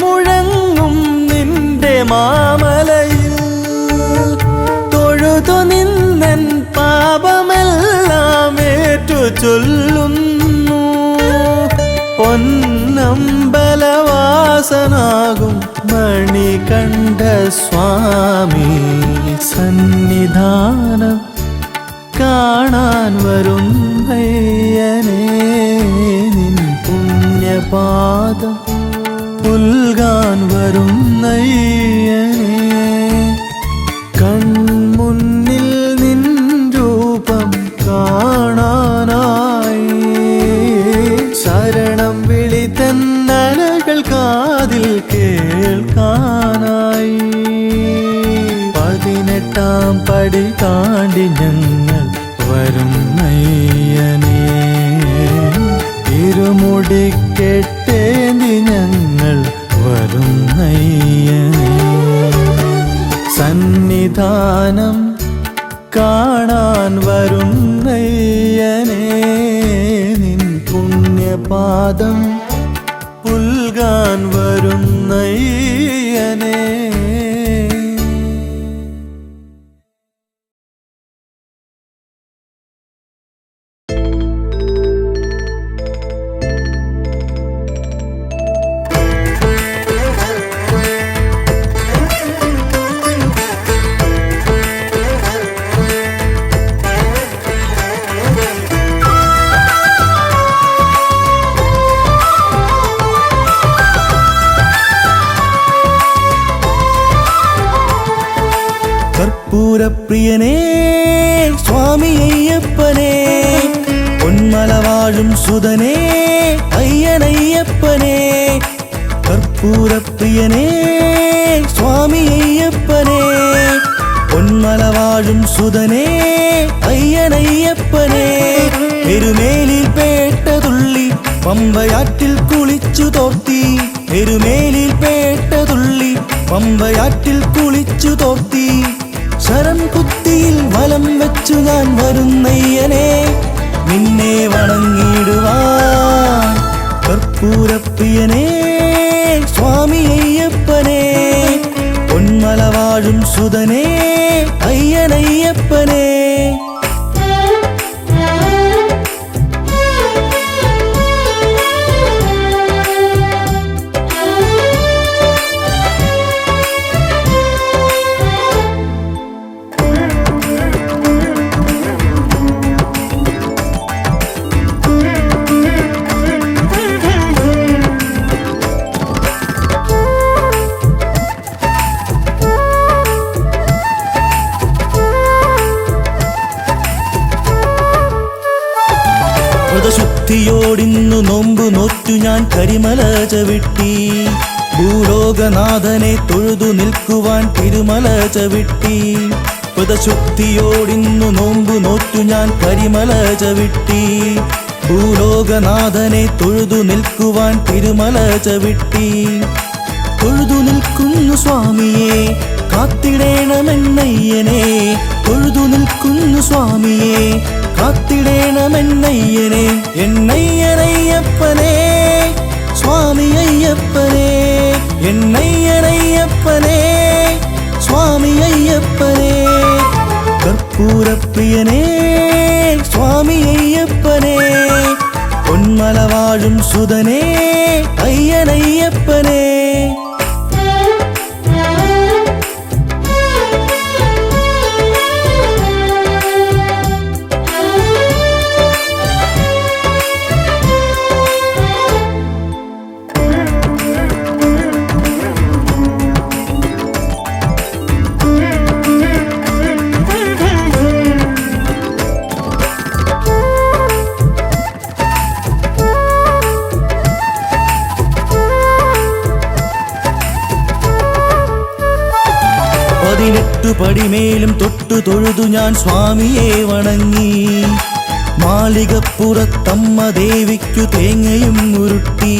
മുഴങ്ങും നിന്റെ മാമലയിൽ തൊഴുതു നിന്നൻ പാപമെല്ലാം ഏറ്റു ചൊല്ലുന്നു പൊന്നമ്പലവാസനാകും മണികണ്ഠ സ്വാമി സന്നിധാനം കാണാൻ വരുന്നയ്യനേ നിൻ പുണ്യപാദം പുൽകാൻ വരുന്നയ്യനേ കൺമുന്നിൽ നിൻ രൂപം കാണാനായി കേൾക്കാനായി 18-ാം പടി താണ്ടി ഞങ്ങൾ വരുന്നയ്യനേ ഇരുമുടിക്കെട്ടേന്തി ഞങ്ങൾ വരുന്നയ്യനേ സന്നിധാനം കാണാൻ വരുന്നയ്യനേ നിൻ പുണ്യപാദം പുൽകാൻ വരുന്നയ്യനേ കർപ്പൂരപ്രിയനേ സ്വാമി അയ്യപ്പനേ പൊന്മല വാഴും സുതനേ അയ്യനയ്യപ്പനേ കർപ്പൂരപ്രിയനേ സ്വാമി അയ്യപ്പനേ പൊന്മല വാഴും സുതനേ അയ്യനയ്യപ്പനേ എരുമേലിൽ പേട്ടതുള്ളി പമ്പയാറ്റിൽ കുളിച്ചു തോർത്തി എരുമേലിൽ പേട്ടതുള്ളി പമ്പയാറ്റിൽ കുളിച്ചു തോർത്തി ശരം കുത്തിയിൽ വലം വെച്ചു ഞാൻ വരുന്നയ്യനേ നിന്നെ വണങ്ങിടുവാൻ കർപ്പൂരപ്രിയനേ സ്വാമി അയ്യപ്പനേ പൊന്മല വാഴും സുതനേ അയ്യനയ്യപ്പനേ വ്രതശുദ്ധിയോടിന്നു നോമ്പു നോറ്റു ഞാൻ കരിമല ചവിട്ടി ഭൂലോകനാഥനെ തൊഴുതു നിൽക്കുവാൻ തിരുമല ചവിട്ടി വ്രതശുദ്ധിയോടിന്നു നോമ്പു നോറ്റു ഞാൻ കരിമല ചവിട്ടി ഭൂലോകനാഥനെ തൊഴുതു നിൽക്കുവാൻ തിരുമല ചവിട്ടി തൊഴുതു നിൽക്കുന്നു സ്വാമിയെ കാത്തിടേണമെന്നയ്യനേ തൊഴുതു നിൽക്കുന്നു സ്വാമിയെ കാത്തിടേണമെന്നയ്യനേ എന്നയ്യനയ്യപ്പനേ സ്വാമി അയ്യപ്പനേ എന്നയ്യനയ്യപ്പനേ സ്വാമി അയ്യപ്പനേ കർപ്പൂരപ്രിയനേ സ്വാമി അയ്യപ്പനേ പൊന്മല വാഴും സുതനേ അയ്യനയ്യപ്പനേ പടിമേലും തൊട്ടു തൊഴുതു ഞാൻ സ്വാമിയെ വണങ്ങി മാളികപ്പുറത്തമ്മ ദേവിക്കു തേങ്ങയും ഉരുട്ടി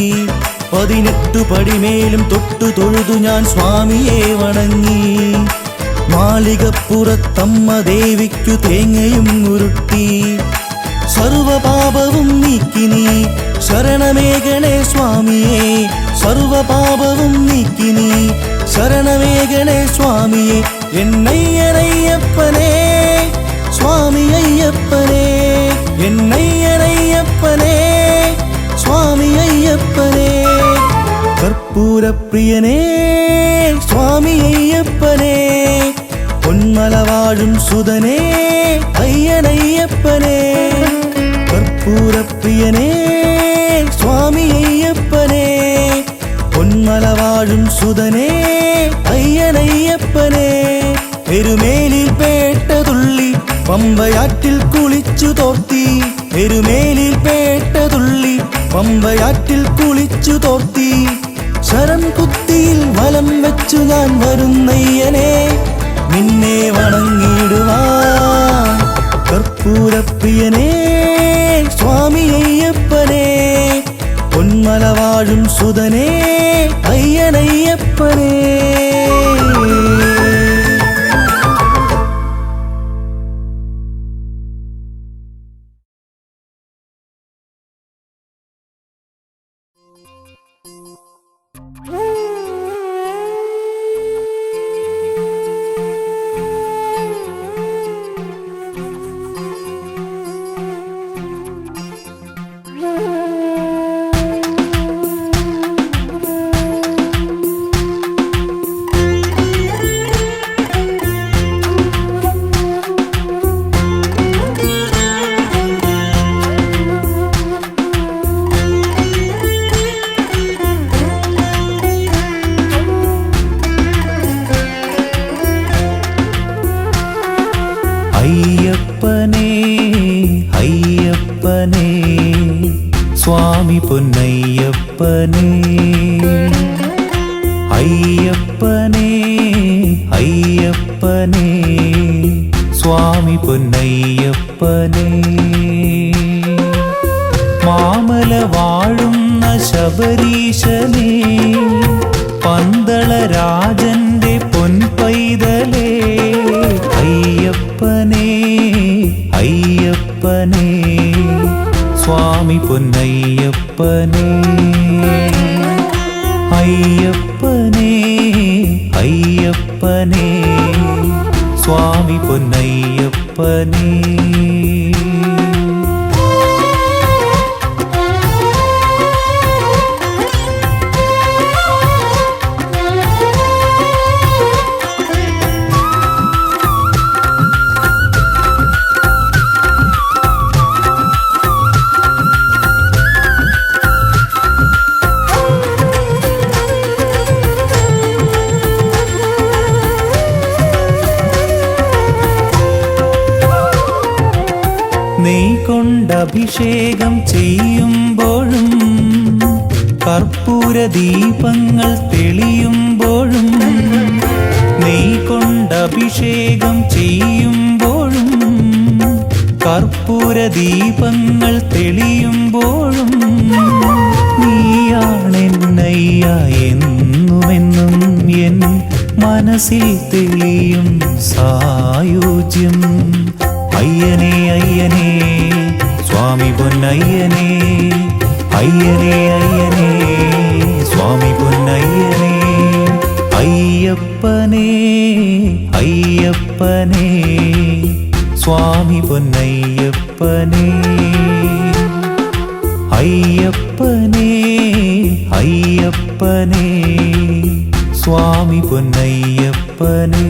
18 പടിമേലും തൊട്ടു തൊഴുതു ഞാൻ സ്വാമിയെ വണങ്ങി മാളികപ്പുറത്തമ്മ ദേവിക്കു തേങ്ങയും ഉരുട്ടി സർവപാപവും നീക്കി നീ ശരണമേകണേ സ്വാമിയേ സർവപാപവും നീക്കി നീ ശരണമേകണേ സ്വാമിയേ എന്നയ്യനയ്യപ്പനേ സ്വാമി അയ്യപ്പനേ എന്നയ്യനയ്യപ്പനേ സ്വാമി അയ്യപ്പനേ കർപ്പൂരപ്രിയനേ സ്വാമി അയ്യപ്പനേ പൊന്മല വാഴും സുതനേ അയ്യനയ്യപ്പനേ കർപ്പൂരപ്രിയനേ സ്വാമി അയ്യപ്പനേ പൊന്മല വാഴും സുതനേ അയ്യനയ്യപ്പനേ എരുമേലിൽ പേട്ടതുള്ളി പമ്പയാറ്റിൽ കുളിച്ചു തോർത്തി എരുമേലിൽ പേട്ടതുള്ളി പമ്പയാറ്റിൽ കുളിച്ചു തോർത്തി ശരം കുത്തിയിൽ വലം വെച്ചു ഞാൻ വരുന്നയ്യനെ നിന്നെ വണങ്ങിടുവാൻ കർപ്പൂരപ്രിയനേ സ്വാമി അയ്യപ്പനേ പൊന്മല വാഴും സുതനേ അയ്യനയ്യപ്പനേ അയ്യപ്പനേ അയ്യപ്പനേ സ്വാമി പൊന്നയ്യപ്പനേ അയ്യപ്പനേ അയ്യപ്പനേ സ്വാമി പൊന്നയ്യപ്പനേ മാമല വാഴുന്ന ശബരീശനേ പന്തള രാജന്റെ പൊൻപൈതലേ അയ്യപ്പനേ അയ്യപ്പനേ സ്വാമി പൊന്നയ്യപ്പനേ അയ്യപ്പനേ അയ്യപ്പനേ സ്വാമി പൊന്നയ്യപ്പനേ നെയ് കൊണ്ടഭിഷേകം ചെയ്യുമ്പോഴും കർപ്പൂര ദീപങ്ങൾ തെളിയുമ്പോഴും നെയ് കൊണ്ടഭിഷേകം ചെയ്യുമ്പോഴും കർപ്പൂര ദീപങ്ങൾ തെളിയുമ്പോഴും നീയാണെന്നയ്യ എന്നുമെന്നും എൻ മനസ്സിൽ തെളിയും സായുജ്യം അയ്യനേ അയ്യനേ സ്വാമി പൊന്നയ്യനേ അയ്യനേ അയ്യനേ സ്വാമി പൊന്നയ്യനേ അയ്യപ്പനേ അയ്യപ്പനേ സ്വാമി പൊന്നയ്യപ്പനേ അയ്യപ്പനേ അയ്യപ്പനേ സ്വാമി പൊന്നയ്യപ്പനേ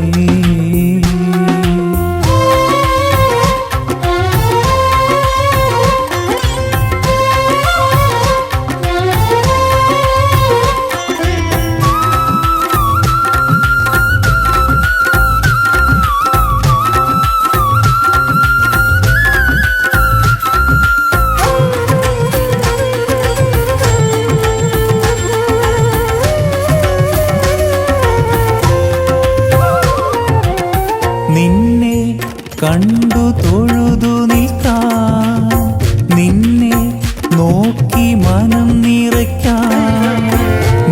നിന്നെ കണ്ടു തൊഴുതു നിൽക്കാൻ നിന്നെ നോക്കി മനം നിറയ്ക്കാൻ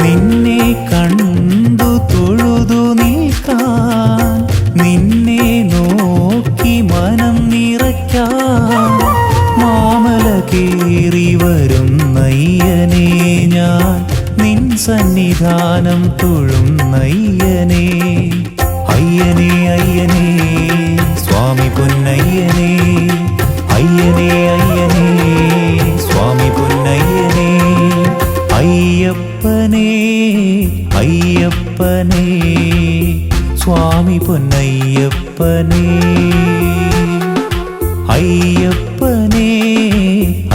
നിന്നെ കണ്ടു തൊഴുതു നിൽക്കാൻ നിന്നെ നോക്കി മനം നിറയ്ക്കാൻ മാമല കേറി വരുന്നയ്യനേ ഞാൻ നിൻ സന്നിധാനം തൊഴുന്നയ്യനേ അയ്യനേ അയ്യനേ സ്വാമി പൊന്നയ്യനേ അയ്യനേ അയ്യനേ സ്വാമി പൊന്നയ്യനേ അയ്യപ്പനേ അയ്യപ്പനേ സ്വാമി പൊന്നയ്യപ്പനേ അയ്യപ്പനേ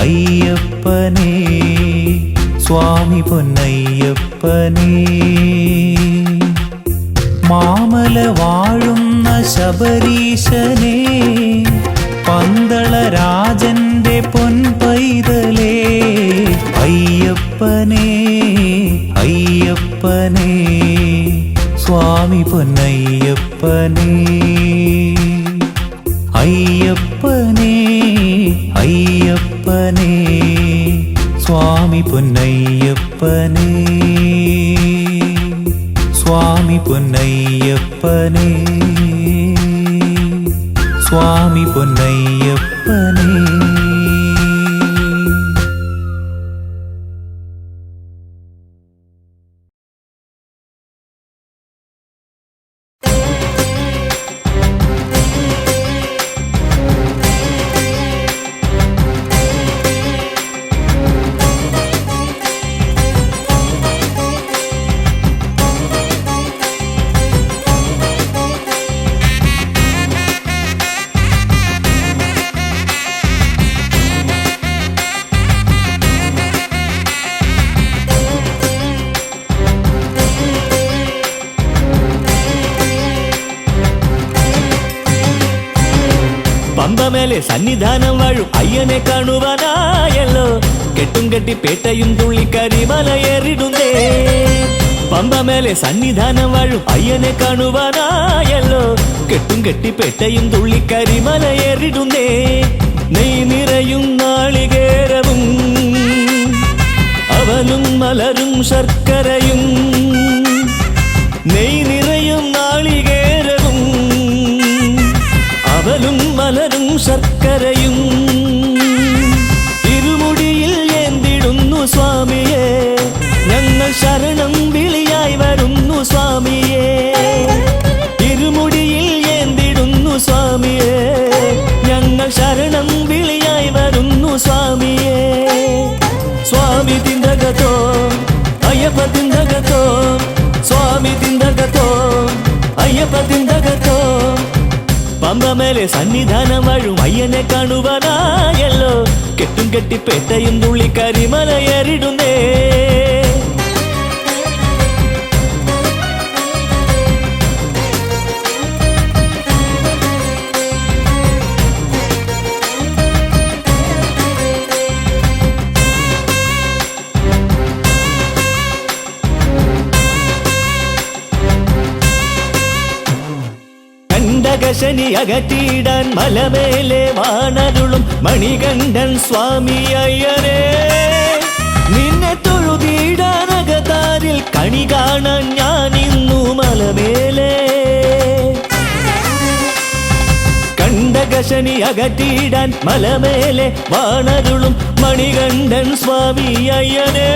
അയ്യപ്പനേ സ്വാമി പൊന്നയ്യപ്പനേ മാമല വാഴുന്ന ശബരീശനേ പന്തള രാജന്റെ പൊൻപൈതലേ അയ്യപ്പനേ അയ്യപ്പനേ സ്വാമി പൊന്നയ്യപ്പനേ സ്വാമി പൊന്നയ്യപ്പനേ സ്വാമി പൊന്നയ്യപ്പനേ. പമ്പമേലെ സന്നിധാനം വാഴും അയ്യനെ കാണുവാനായല്ലോ കെട്ടും കെട്ടി പേട്ടയും തുള്ളി കരിമലയേറിടുന്നേ. പമ്പമേലെ സന്നിധാനം വാഴും അയ്യനെ കാണുവാനായല്ലോ കെട്ടും കെട്ടി പേട്ടയും തുള്ളി കരിമലയേറിടുന്നേ. നെയ് നിറയും നാളികേരവും അവലും മലരും ശർക്കരയും നെയ് നിറയും നാളികേരവും അവലും മലരും ശർക്കരയും ഇരുമുടിയിൽ ഏന്തിടുന്നു സ്വാമിയേ ഞങ്ങൾ ശരണം വിളിയായി വരുന്നു സ്വാമിയേ. ഇരുമുടിയിൽ ഏന്തിടുന്നു സ്വാമിയേ ഞങ്ങൾ ശരണം വിളിയായി വരുന്നു സ്വാമിയേ. സ്വാമി തിന്തകത്തോ അയ്യപ്പ തിന്തകത്തോ സ്വാമി തിന്തകത്തോ അയ്യപ്പ തിന്തകത്തോ. പമ്പമേലെ സന്നിധാനം വാഴും അയ്യനെ കാണുവാനായല്ലോ കെട്ടും കെട്ടി പേട്ടയും തുള്ളി കരിമലയേറിടുന്നേ. ശനി അകറ്റിയിടാൻ മലമേലെ വാണരുളും മണികണ്ഠൻ സ്വാമി അയ്യനേ നിന്നെ തൊഴുതിടാനകതാരിൽ കണി കാണാൻ ഞാൻ ഇന്നു മലമേലെ. കണ്ടകശനി അകറ്റിയിടാൻ മലമേലെ വാണരുളും മണികണ്ഠൻ സ്വാമി അയ്യനേ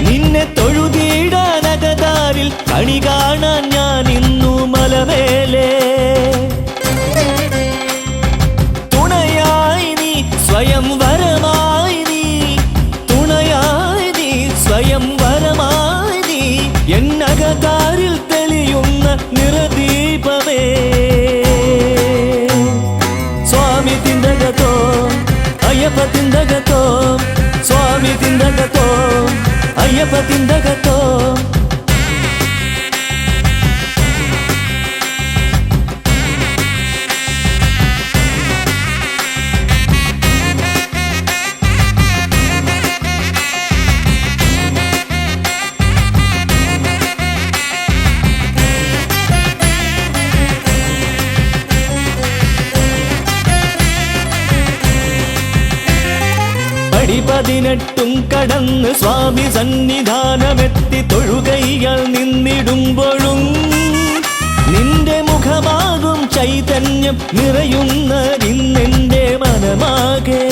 നിന്നെ തൊഴുതിടാനകതാരിൽ കണി കാണാൻ ഞാൻ ഇന്നു മലമേലെ. തുണയായി നീ സ്വയം വരമായി നീ തുണയായി നീ സ്വയം വരമായി നീ എന്നകതാരിൽ തെളിയുന്ന നിറദീപമേ. സ്വാമി തിന്തകത്തോ അയ്യപ്പ തിന്തകത്തോ സ്വാമി തിന്തകത്തോ അയ്യപ്പ തിന്തകത്തോ. പടി 18 കടന്ന് സ്വാമി സന്നിധാനമെത്തി തൊഴുകൈകൾ നിന്നിടുമ്പോഴും നിന്റെ മുഖമാകും ചൈതന്യം നിറയുന്നതിന്നെന്റെ മനമാകെ.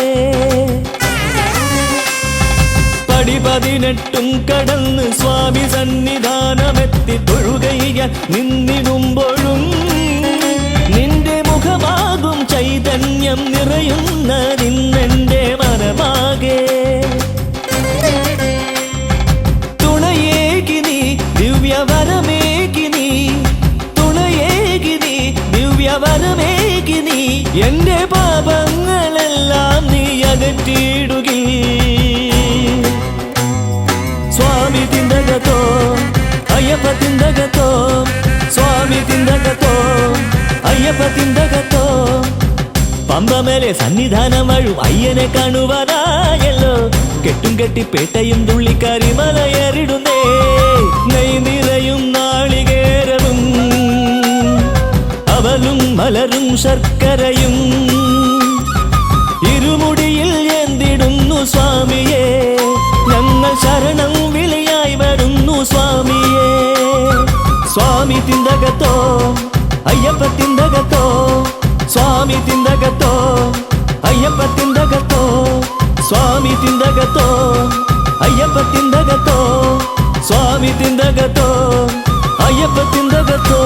പടി 18 കടന്ന് സ്വാമി സന്നിധാനമെത്തി തൊഴുകൈകൾ നിന്നിടുമ്പോഴും നിന്റെ മുഖമാകും ചൈതന്യം നിറയുന്നതിന്നെന്റെ മനമാകെ. തുണയേകി നീ ദിവ്യവരമേകി നീ തുണയേകി നീ ദിവ്യവരമേകി നീ എന്റെ പാപങ്ങളെല്ലാം നീ അകറ്റിയിടുകി. സ്വാമി തിന്തകത്തോ അയ്യപ്പ തിന്തകത്തോ സ്വാമി തിന്തകത്തോ അയ്യപ്പ തിന്തകത്തോ. പമ്പമേലെ സന്നിധാനം വാഴും അയ്യനെ കാണുവാനായല്ലോ കെട്ടും കെട്ടി പേട്ടയും തുള്ളി കരിമലയേറിടുന്നേ. നെയ് നിറയും നാളികേരവും അവലും മലരും ശർക്കരയും ഇരുമുടിയിൽ ഏന്തിടുന്നു സ്വാമിയേ ಸ್ವಾಮಿ ತಿಂದಗತೋ ಅಯ್ಯಪ್ಪ ತಿಂದಗತೋ ಸ್ವಾಮಿ ತಿಂದಗತೋ ಅಯ್ಯಪ್ಪ ತಿಂದಗತೋ ಸ್ವಾಮಿ ತಿಂದಗತೋ ಅಯ್ಯಪ್ಪ ತಿಂದಗತೋ ಸ್ವಾಮಿ ತಿಂದಗತೋ ಅಯ್ಯಪ್ಪ ತಿಂದಗತೋ